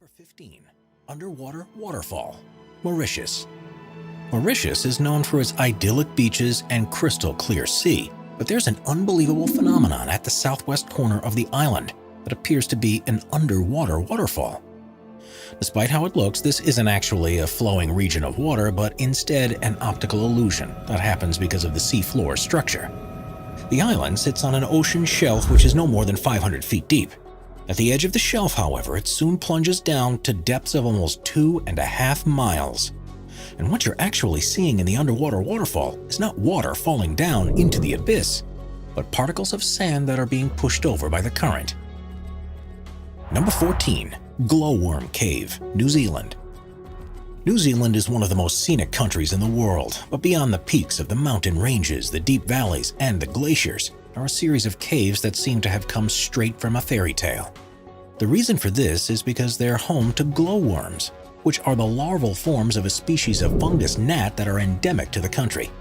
Number 15. Underwater Waterfall, Mauritius. Mauritius is known for its idyllic beaches and crystal clear sea, but there's an unbelievable phenomenon at the southwest corner of the island that appears to be an underwater waterfall. Despite how it looks, this isn't actually a flowing region of water, but instead an optical illusion that happens because of the seafloor structure. The island sits on an ocean shelf which is no more than 500 feet deep. At the edge of the shelf, however, it soon plunges down to depths of almost 2.5 miles. And what you're actually seeing in the underwater waterfall is not water falling down into the abyss, but particles of sand that are being pushed over by the current. Number 14. Glowworm Cave, New Zealand. New Zealand is one of the most scenic countries in the world, but beyond the peaks of the mountain ranges, the deep valleys, and the glaciers are a series of caves that seem to have come straight from a fairy tale. The reason for this is because they're home to glowworms, which are the larval forms of a species of fungus gnat that are endemic to the country.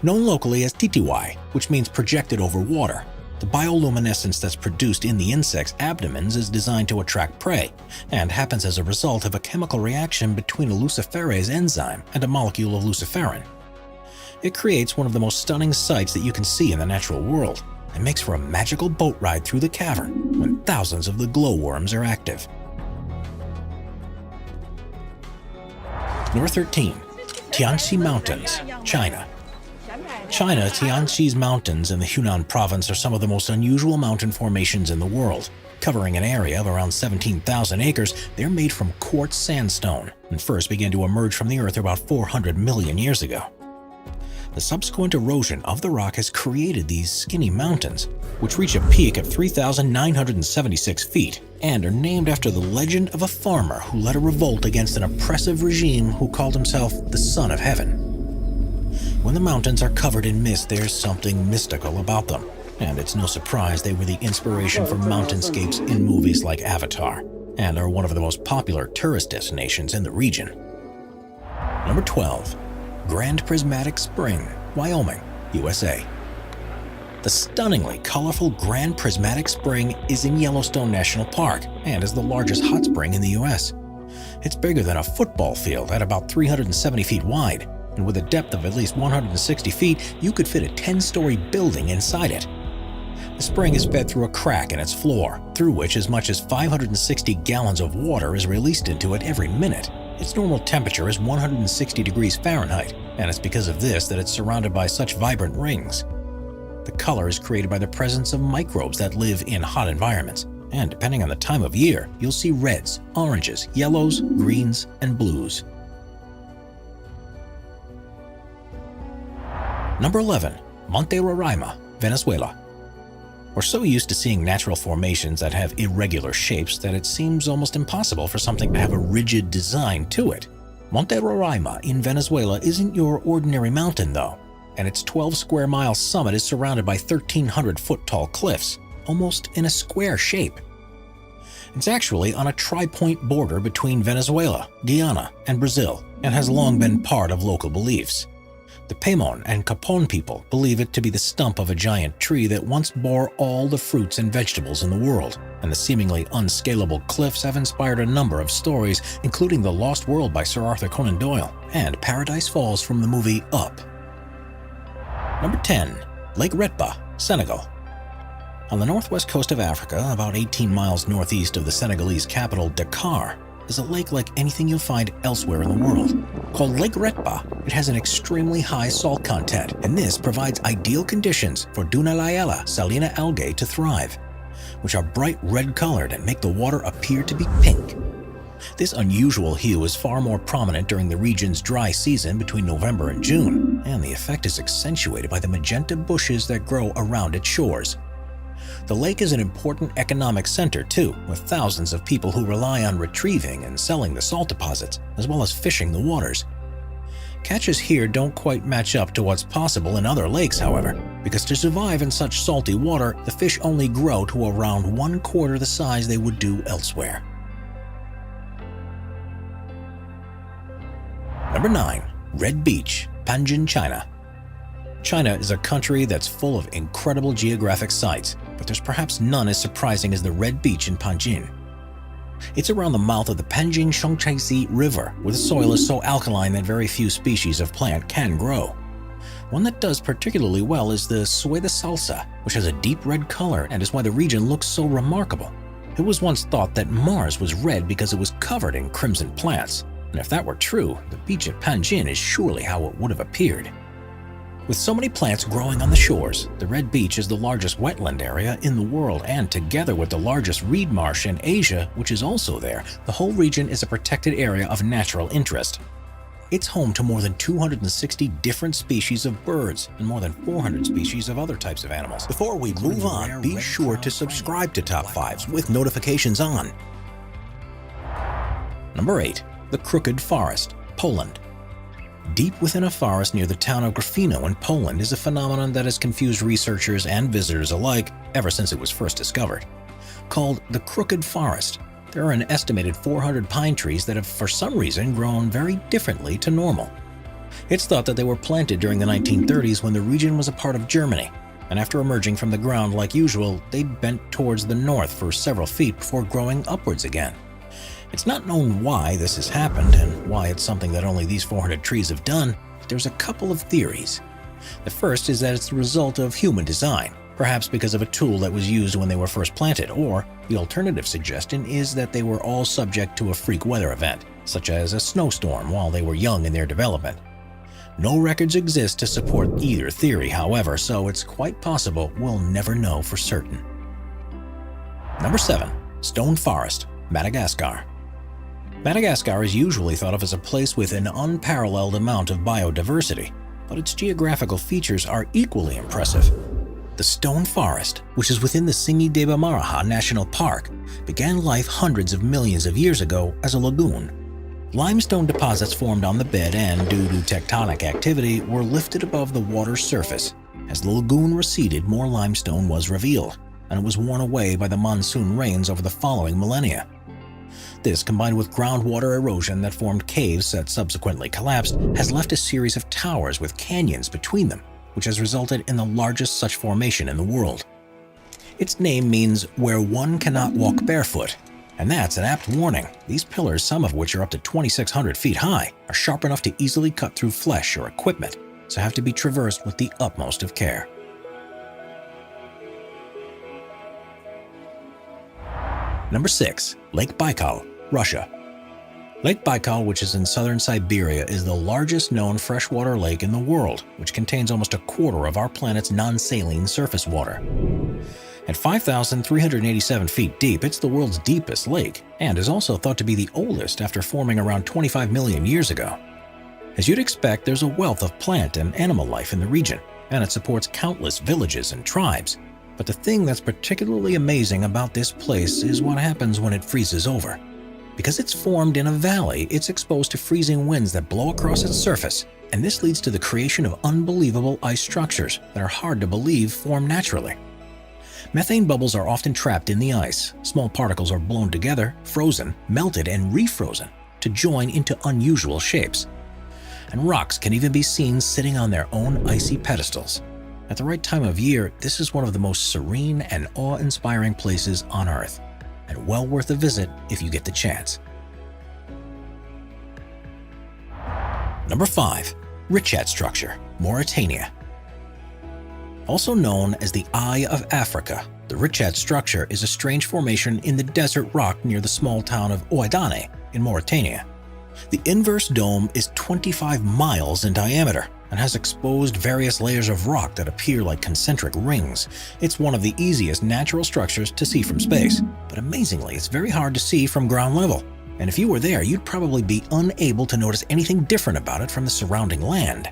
Known locally as titiwai, which means projected over water, the bioluminescence that's produced in the insect's abdomens is designed to attract prey and happens as a result of a chemical reaction between a luciferase enzyme and a molecule of luciferin. It creates one of the most stunning sights that you can see in the natural world and makes for a magical boat ride through the cavern when thousands of the glowworms are active. Number 13. Tianxi Mountains, China. Tianxi's mountains in the Hunan province are some of the most unusual mountain formations in the world. Covering an area of around 17,000 acres, they're made from quartz sandstone and first began to emerge from the earth about 400 million years ago. The subsequent erosion of the rock has created these skinny mountains, which reach a peak of 3,976 feet and are named after the legend of a farmer who led a revolt against an oppressive regime who called himself the Son of Heaven. When the mountains are covered in mist, there's something mystical about them, and it's no surprise they were the inspiration for mountainscapes in movies like Avatar, and are one of the most popular tourist destinations in the region. Number 12. Grand Prismatic Spring, Wyoming, USA. The stunningly colorful Grand Prismatic Spring is in Yellowstone National Park and is the largest hot spring in the US. It's bigger than a football field at about 370 feet wide, and with a depth of at least 160 feet, you could fit a 10-story building inside it. The spring is fed through a crack in its floor, through which as much as 560 gallons of water is released into it every minute. Its normal temperature is 160 degrees Fahrenheit, and it's because of this that it's surrounded by such vibrant rings. The color is created by the presence of microbes that live in hot environments, and depending on the time of year, you'll see reds, oranges, yellows, greens, and blues. Number 11. Monte Roraima, Venezuela. We're so used to seeing natural formations that have irregular shapes that it seems almost impossible for something to have a rigid design to it. Monte Roraima in Venezuela isn't your ordinary mountain though, and its 12-square-mile summit is surrounded by 1,300-foot-tall cliffs, almost in a square shape. It's actually on a tri-point border between Venezuela, Guyana, and Brazil, and has long been part of local beliefs. The Paimon and Capon people believe it to be the stump of a giant tree that once bore all the fruits and vegetables in the world, and the seemingly unscalable cliffs have inspired a number of stories, including The Lost World by Sir Arthur Conan Doyle and Paradise Falls from the movie Up. Number 10. Lake Retba, Senegal. On the northwest coast of Africa, about 18 miles northeast of the Senegalese capital Dakar, is a lake like anything you'll find elsewhere in the world. Called Lake Retba, it has an extremely high salt content, and this provides ideal conditions for Dunaliella salina algae to thrive, which are bright red-colored and make the water appear to be pink. This unusual hue is far more prominent during the region's dry season between November and June, and the effect is accentuated by the magenta bushes that grow around its shores. The lake is an important economic center too, with thousands of people who rely on retrieving and selling the salt deposits, as well as fishing the waters. Catches here don't quite match up to what's possible in other lakes, however, because to survive in such salty water, the fish only grow to around 1/4 the size they would do elsewhere. Number 9. Red Beach, Panjin, China. China is a country that's full of incredible geographic sites, but there's perhaps none as surprising as the Red Beach in Panjin. It's around the mouth of the Panjin Shangchaisi River, where the soil is so alkaline that very few species of plant can grow. One that does particularly well is the Sueda salsa, which has a deep red color and is why the region looks so remarkable. It was once thought that Mars was red because it was covered in crimson plants, and if that were true, the beach at Panjin is surely how it would have appeared. With so many plants growing on the shores, the Red Beach is the largest wetland area in the world, and together with the largest reed marsh in Asia, which is also there, the whole region is a protected area of natural interest. It's home to more than 260 different species of birds and more than 400 species of other types of animals. Before we move on, be sure to subscribe to Top 5s with notifications on. Number 8. The Crooked Forest, Poland. Deep within a forest near the town of Gryfino in Poland is a phenomenon that has confused researchers and visitors alike ever since it was first discovered. Called the Crooked Forest, there are an estimated 400 pine trees that have for some reason grown very differently to normal. It's thought that they were planted during the 1930s when the region was a part of Germany, and after emerging from the ground like usual, they bent towards the north for several feet before growing upwards again. It's not known why this has happened and why it's something that only these 400 trees have done, but there's a couple of theories. The first is that it's the result of human design, perhaps because of a tool that was used when they were first planted, or the alternative suggestion is that they were all subject to a freak weather event, such as a snowstorm while they were young in their development. No records exist to support either theory, however, so it's quite possible we'll never know for certain. Number 7. Stone Forest, Madagascar. Madagascar is usually thought of as a place with an unparalleled amount of biodiversity, but its geographical features are equally impressive. The Stone Forest, which is within the Tsingy-de-Bemaraha National Park, began life hundreds of millions of years ago as a lagoon. Limestone deposits formed on the bed and, due to tectonic activity, were lifted above the water's surface. As the lagoon receded, more limestone was revealed, and it was worn away by the monsoon rains over the following millennia. This, combined with groundwater erosion that formed caves that subsequently collapsed, has left a series of towers with canyons between them, which has resulted in the largest such formation in the world. Its name means where one cannot walk barefoot, and that's an apt warning. These pillars, some of which are up to 2,600 feet high, are sharp enough to easily cut through flesh or equipment, so have to be traversed with the utmost of care. Number 6. Lake Baikal, Russia. Lake Baikal, which is in southern Siberia, is the largest known freshwater lake in the world, which contains almost a quarter of our planet's non-saline surface water. At 5,387 feet deep, it's the world's deepest lake, and is also thought to be the oldest after forming around 25 million years ago. As you'd expect, there's a wealth of plant and animal life in the region, and it supports countless villages and tribes. But the thing that's particularly amazing about this place is what happens when it freezes over. Because it's formed in a valley, it's exposed to freezing winds that blow across its surface, and this leads to the creation of unbelievable ice structures that are hard to believe form naturally. Methane bubbles are often trapped in the ice. Small particles are blown together, frozen, melted, and refrozen to join into unusual shapes. And rocks can even be seen sitting on their own icy pedestals. At the right time of year, this is one of the most serene and awe-inspiring places on Earth, and well worth a visit if you get the chance. Number 5. Richat Structure, Mauritania. Also known as the Eye of Africa, the Richat Structure is a strange formation in the desert rock near the small town of Ouadane in Mauritania. The inverse dome is 25 miles in diameter and has exposed various layers of rock that appear like concentric rings. It's one of the easiest natural structures to see from space, but amazingly, it's very hard to see from ground level. And if you were there, you'd probably be unable to notice anything different about it from the surrounding land.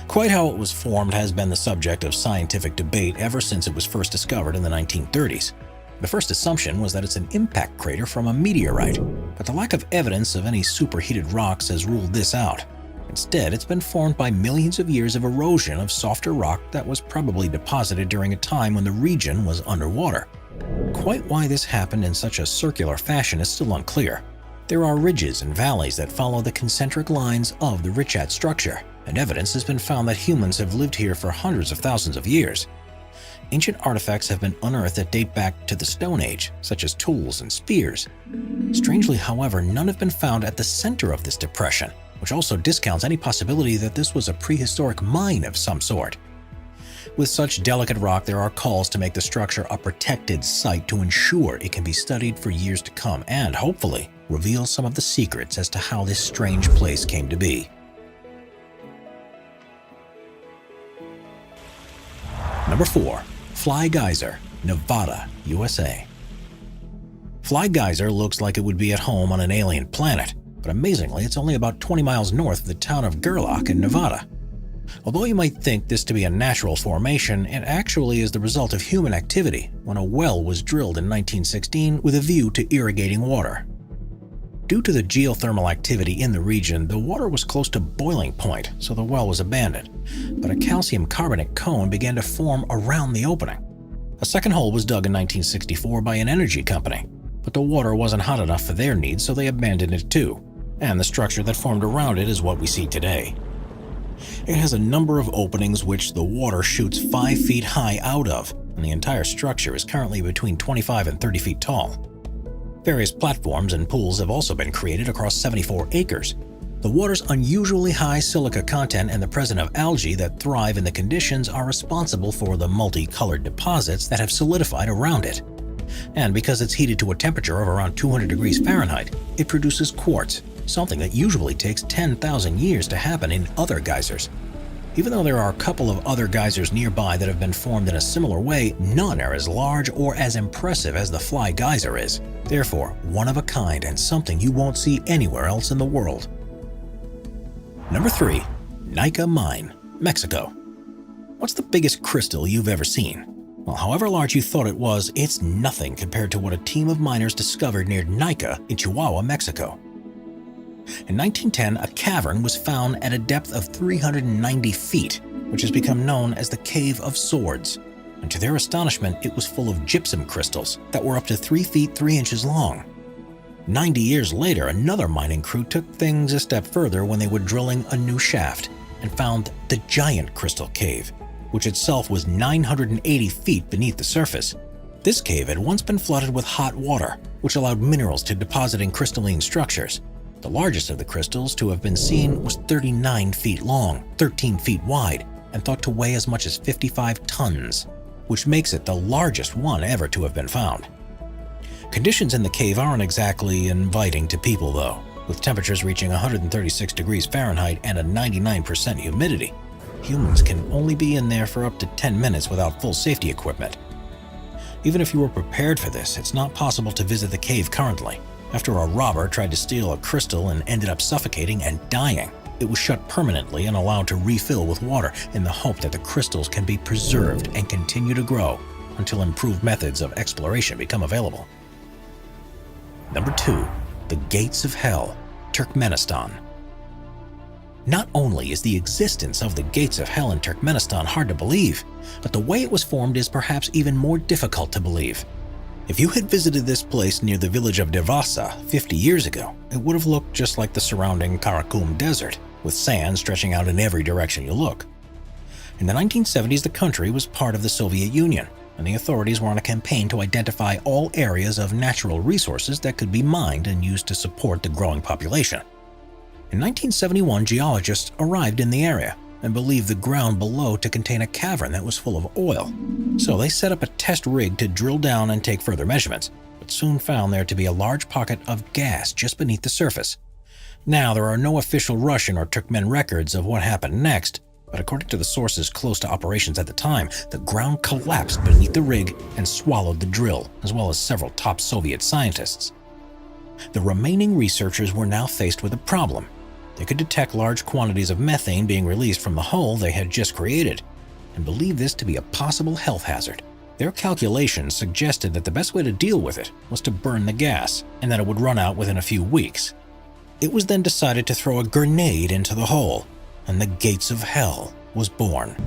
Quite how it was formed has been the subject of scientific debate ever since it was first discovered in the 1930s. The first assumption was that it's an impact crater from a meteorite, but the lack of evidence of any superheated rocks has ruled this out. Instead, it's been formed by millions of years of erosion of softer rock that was probably deposited during a time when the region was underwater. Quite why this happened in such a circular fashion is still unclear. There are ridges and valleys that follow the concentric lines of the Richat structure, and evidence has been found that humans have lived here for hundreds of thousands of years. ancient artifacts have been unearthed that date back to the Stone Age, such as tools and spears. Strangely, however, none have been found at the center of this depression, which also discounts any possibility that this was a prehistoric mine of some sort. With such delicate rock, there are calls to make the structure a protected site to ensure it can be studied for years to come and, hopefully, reveal some of the secrets as to how this strange place came to be. Number 4. Fly Geyser, Nevada, USA. Fly Geyser looks like it would be at home on an alien planet, but amazingly, it's only about 20 miles north of the town of Gerlach in Nevada. Although you might think this to be a natural formation, it actually is the result of human activity when a well was drilled in 1916 with a view to irrigating water. Due to the geothermal activity in the region, the water was close to boiling point, so the well was abandoned, but a calcium carbonate cone began to form around the opening. A second hole was dug in 1964 by an energy company, but the water wasn't hot enough for their needs, so they abandoned it too, and the structure that formed around it is what we see today. It has a number of openings which the water shoots 5 feet high out of, and the entire structure is currently between 25 and 30 feet tall. Various platforms and pools have also been created across 74 acres. The water's unusually high silica content and the presence of algae that thrive in the conditions are responsible for the multicolored deposits that have solidified around it. And because it's heated to a temperature of around 200 degrees Fahrenheit, it produces quartz, something that usually takes 10,000 years to happen in other geysers. Even though there are a couple of other geysers nearby that have been formed in a similar way, none are as large or as impressive as the Fly Geyser is. Therefore, one of a kind and something you won't see anywhere else in the world. Number 3. Nika Mine, Mexico. What's the biggest crystal you've ever seen? Well, however large you thought it was, it's nothing compared to what a team of miners discovered near Nika in Chihuahua, Mexico. In 1910, a cavern was found at a depth of 390 feet, which has become known as the Cave of Swords. And to their astonishment, it was full of gypsum crystals that were up to 3 feet 3 inches long. 90 years later, another mining crew took things a step further when they were drilling a new shaft and found the Giant Crystal Cave, which itself was 980 feet beneath the surface. This cave had once been flooded with hot water, which allowed minerals to deposit in crystalline structures. The largest of the crystals to have been seen was 39 feet long, 13 feet wide, and thought to weigh as much as 55 tons, which makes it the largest one ever to have been found. Conditions in the cave aren't exactly inviting to people though, with temperatures reaching 136 degrees Fahrenheit and a 99% humidity. Humans can only be in there for up to 10 minutes without full safety equipment. Even if you were prepared for this, it's not possible to visit the cave currently. After a robber tried to steal a crystal and ended up suffocating and dying, it was shut permanently and allowed to refill with water in the hope that the crystals can be preserved and continue to grow until improved methods of exploration become available. Number 2. The Gates of Hell, Turkmenistan. Not only is the existence of the Gates of Hell in Turkmenistan hard to believe, but the way it was formed is perhaps even more difficult to believe. If you had visited this place near the village of Devasa 50 years ago, it would have looked just like the surrounding Karakum Desert, with sand stretching out in every direction you look. In the 1970s, the country was part of the Soviet Union, and the authorities were on a campaign to identify all areas of natural resources that could be mined and used to support the growing population. In 1971, geologists arrived in the area and believed the ground below to contain a cavern that was full of oil. So they set up a test rig to drill down and take further measurements, but soon found there to be a large pocket of gas just beneath the surface. Now, there are no official Russian or Turkmen records of what happened next, but according to the sources close to operations at the time, the ground collapsed beneath the rig and swallowed the drill, as well as several top Soviet scientists. The remaining researchers were now faced with a problem. They could detect large quantities of methane being released from the hole they had just created, and believed this to be a possible health hazard. Their calculations suggested that the best way to deal with it was to burn the gas, and that it would run out within a few weeks. It was then decided to throw a grenade into the hole, and the Gates of Hell was born.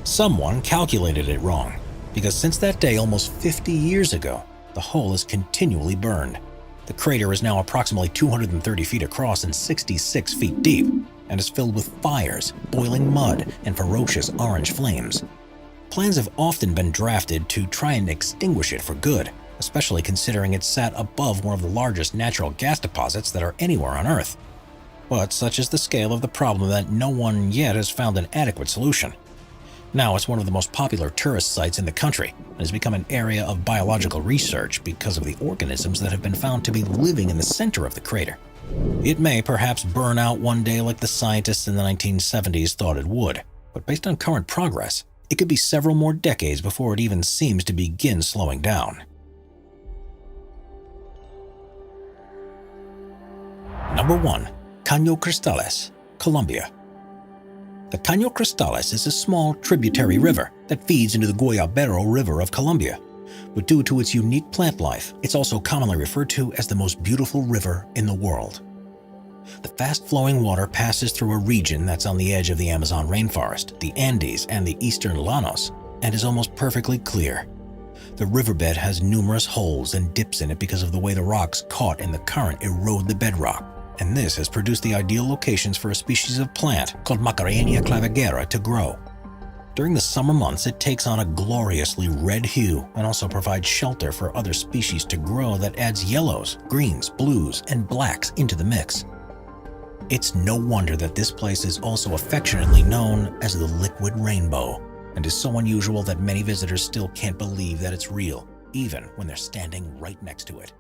Someone calculated it wrong, because since that day almost 50 years ago, the hole is continually burned. The crater is now approximately 230 feet across and 66 feet deep, and is filled with fires, boiling mud, and ferocious orange flames. Plans have often been drafted to try and extinguish it for good, especially considering it sat above one of the largest natural gas deposits that are anywhere on Earth. But such is the scale of the problem that no one yet has found an adequate solution. Now it's one of the most popular tourist sites in the country and has become an area of biological research because of the organisms that have been found to be living in the center of the crater. It may perhaps burn out one day like the scientists in the 1970s thought it would, but based on current progress, it could be several more decades before it even seems to begin slowing down. Number 1. Caño Cristales, Colombia. The Caño Cristales is a small tributary river that feeds into the Guayabero River of Colombia. But due to its unique plant life, it's also commonly referred to as the most beautiful river in the world. The fast-flowing water passes through a region that's on the edge of the Amazon rainforest, the Andes, and the eastern Llanos, and is almost perfectly clear. The riverbed has numerous holes and dips in it because of the way the rocks caught in the current erode the bedrock, and this has produced the ideal locations for a species of plant called Macarenia clavigera to grow. During the summer months, it takes on a gloriously red hue and also provides shelter for other species to grow that adds yellows, greens, blues, and blacks into the mix. It's no wonder that this place is also affectionately known as the liquid rainbow, and is so unusual that many visitors still can't believe that it's real, even when they're standing right next to it.